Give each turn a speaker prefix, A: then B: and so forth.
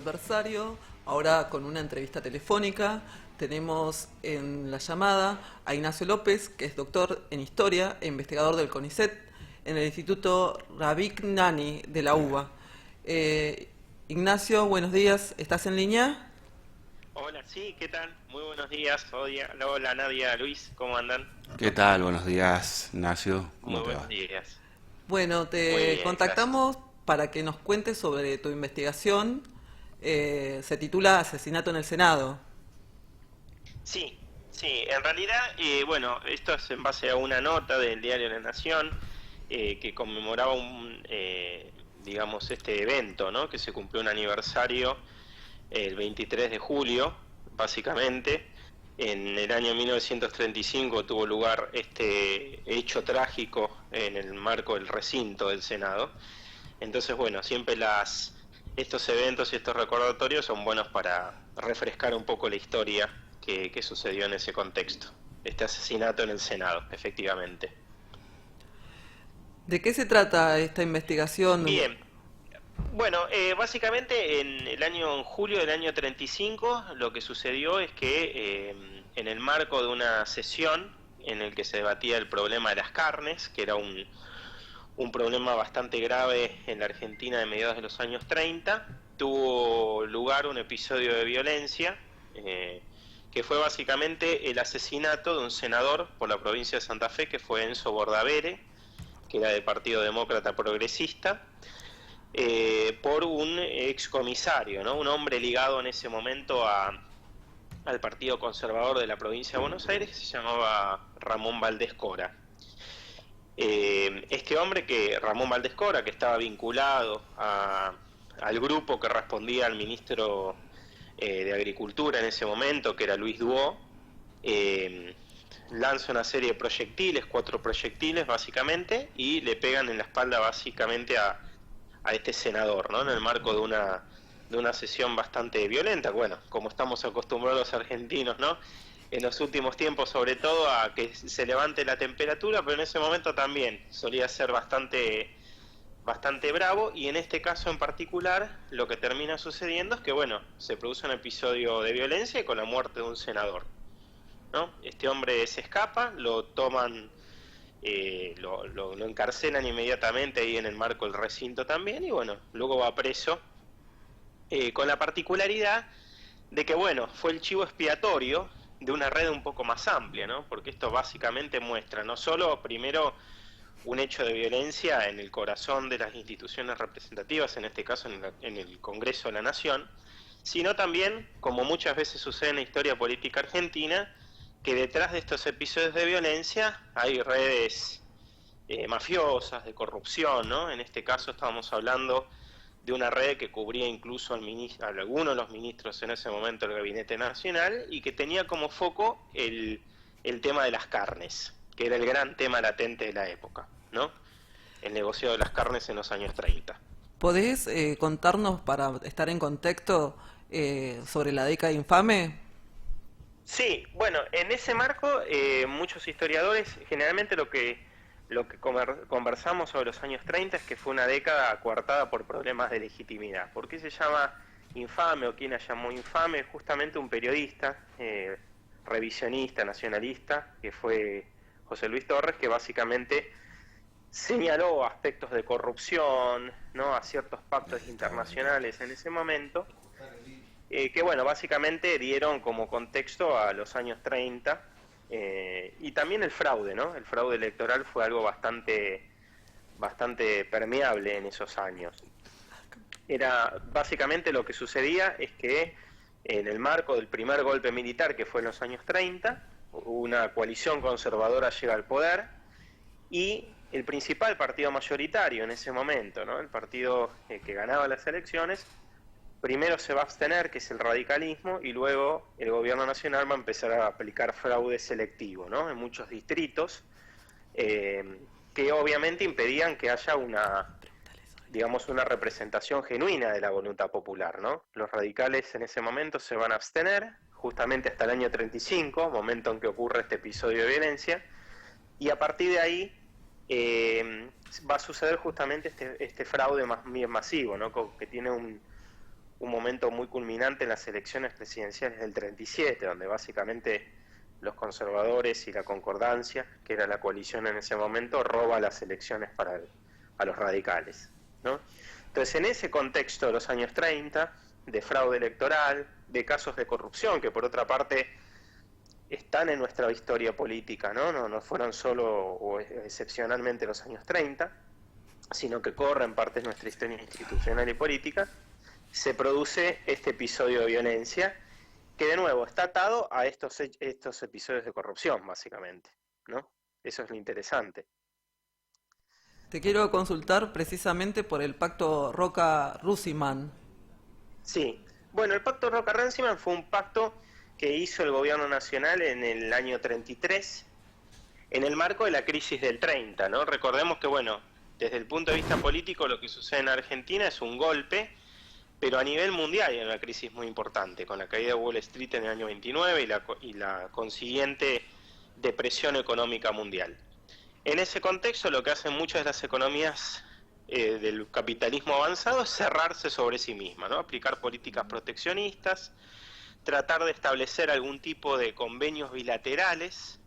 A: Adversario, ahora con una entrevista telefónica. Tenemos en la llamada a Ignacio López, que es doctor en Historia e investigador del CONICET en el Instituto Ravignani de la UBA. Ignacio, buenos días, ¿estás en línea?
B: Hola, sí, ¿qué tal? Muy buenos días. Hola, Nadia, Luis, ¿cómo andan?
C: ¿Qué tal? Buenos días, Ignacio. ¿Cómo
B: Muy
C: te
B: buenos
C: va?
B: días.
A: Bueno,
B: Muy
A: te
B: bien, gracias.
A: contactamos para que nos cuentes sobre tu investigación. Se titula Asesinato en el Senado.
B: Sí, sí, en realidad, bueno, esto es en base a una nota del diario La Nación que conmemoraba digamos, este evento, ¿no? Que se cumplió un aniversario el 23 de julio, básicamente. En el año 1935 tuvo lugar este hecho trágico en el marco del recinto del Senado. Entonces, bueno, siempre estos eventos y estos recordatorios son buenos para refrescar un poco la historia que sucedió en ese contexto. Este asesinato en el Senado, efectivamente.
A: ¿De qué se trata esta investigación?
B: Bien, bueno, básicamente en julio del año 35, lo que sucedió es que en el marco de una sesión en el que se debatía el problema de las carnes, que era un problema bastante grave en la Argentina de mediados de los años 30, tuvo lugar un episodio de violencia que fue básicamente el asesinato de un senador por la provincia de Santa Fe, que fue Enzo Bordavere, que era del Partido Demócrata Progresista, por un excomisario, ¿no? Un hombre ligado en ese momento al Partido Conservador de la provincia de Buenos Aires, que se llamaba Ramón Valdés Cora. Este hombre, Ramón Valdés Cora, que estaba vinculado al grupo que respondía al ministro de Agricultura en ese momento, que era Luis Duó, eh, lanza una serie de proyectiles, 4 proyectiles básicamente, y le pegan en la espalda básicamente a este senador, ¿no? En el marco de una sesión bastante violenta, bueno, como estamos acostumbrados los argentinos, ¿no? En los últimos tiempos, sobre todo, a que se levante la temperatura, pero en ese momento también solía ser bastante bravo, y en este caso en particular lo que termina sucediendo es que, bueno, se produce un episodio de violencia y con la muerte de un senador, ¿no? Este hombre se escapa, lo toman, lo encarcelan inmediatamente ahí en el marco del recinto también, y bueno, luego va preso, con la particularidad de que, bueno, fue el chivo expiatorio de una red un poco más amplia, ¿no? Porque esto básicamente muestra no solo, primero, un hecho de violencia en el corazón de las instituciones representativas, en este caso en el Congreso de la Nación, sino también, como muchas veces sucede en la historia política argentina, que detrás de estos episodios de violencia hay redes mafiosas, de corrupción, ¿no? En este caso estábamos hablando de una red que cubría incluso a algunos de los ministros en ese momento del Gabinete Nacional, y que tenía como foco el tema de las carnes, que era el gran tema latente de la época, ¿no? El negocio de las carnes en los años 30.
A: ¿Podés contarnos, para estar en contexto, sobre la década infame?
B: Sí, bueno, en ese marco muchos historiadores, generalmente lo que conversamos sobre los años 30 es que fue una década coartada por problemas de legitimidad. ¿Por qué se llama infame, o quién la llamó infame? Justamente un periodista revisionista, nacionalista, que fue José Luis Torres, que básicamente señaló aspectos de corrupción, ¿no? A ciertos pactos internacionales en ese momento, que, bueno, básicamente dieron como contexto a los años 30, y también el fraude, ¿no? El fraude electoral fue algo bastante permeable en esos años. Básicamente lo que sucedía es que en el marco del primer golpe militar, que fue en los años 30, una coalición conservadora llega al poder, y el principal partido mayoritario en ese momento, ¿no? El partido que ganaba las elecciones, primero se va a abstener, que es el radicalismo, y luego el gobierno nacional va a empezar a aplicar fraude selectivo, ¿no? En muchos distritos, que obviamente impedían que haya digamos, una representación genuina de la voluntad popular, ¿no? Los radicales en ese momento se van a abstener, justamente hasta el año 35, momento en que ocurre este episodio de violencia, y a partir de ahí va a suceder justamente este fraude más masivo, ¿no? Que tiene un momento muy culminante en las elecciones presidenciales del 37, donde básicamente los conservadores y la Concordancia, que era la coalición en ese momento, roba las elecciones a los radicales, ¿no? Entonces, en ese contexto de los años 30, de fraude electoral, de casos de corrupción, que por otra parte están en nuestra historia política, ¿no? No fueron solo o excepcionalmente los años 30, sino que corren parte de nuestra historia institucional y política, se produce este episodio de violencia, que de nuevo está atado a estos episodios de corrupción, básicamente, ¿no? Eso es lo interesante.
A: Te quiero consultar precisamente por el pacto Roca-Russiman.
B: Sí, bueno, el pacto Roca-Runciman fue un pacto que hizo el gobierno nacional en el año 33, en el marco de la crisis del 30, ¿no? Recordemos que, bueno, desde el punto de vista político lo que sucede en Argentina es un golpe, pero a nivel mundial hay una crisis muy importante, con la caída de Wall Street en el año 29 y la consiguiente depresión económica mundial. En ese contexto, lo que hacen muchas de las economías del capitalismo avanzado es cerrarse sobre sí misma, ¿no? Aplicar políticas proteccionistas, tratar de establecer algún tipo de convenios bilaterales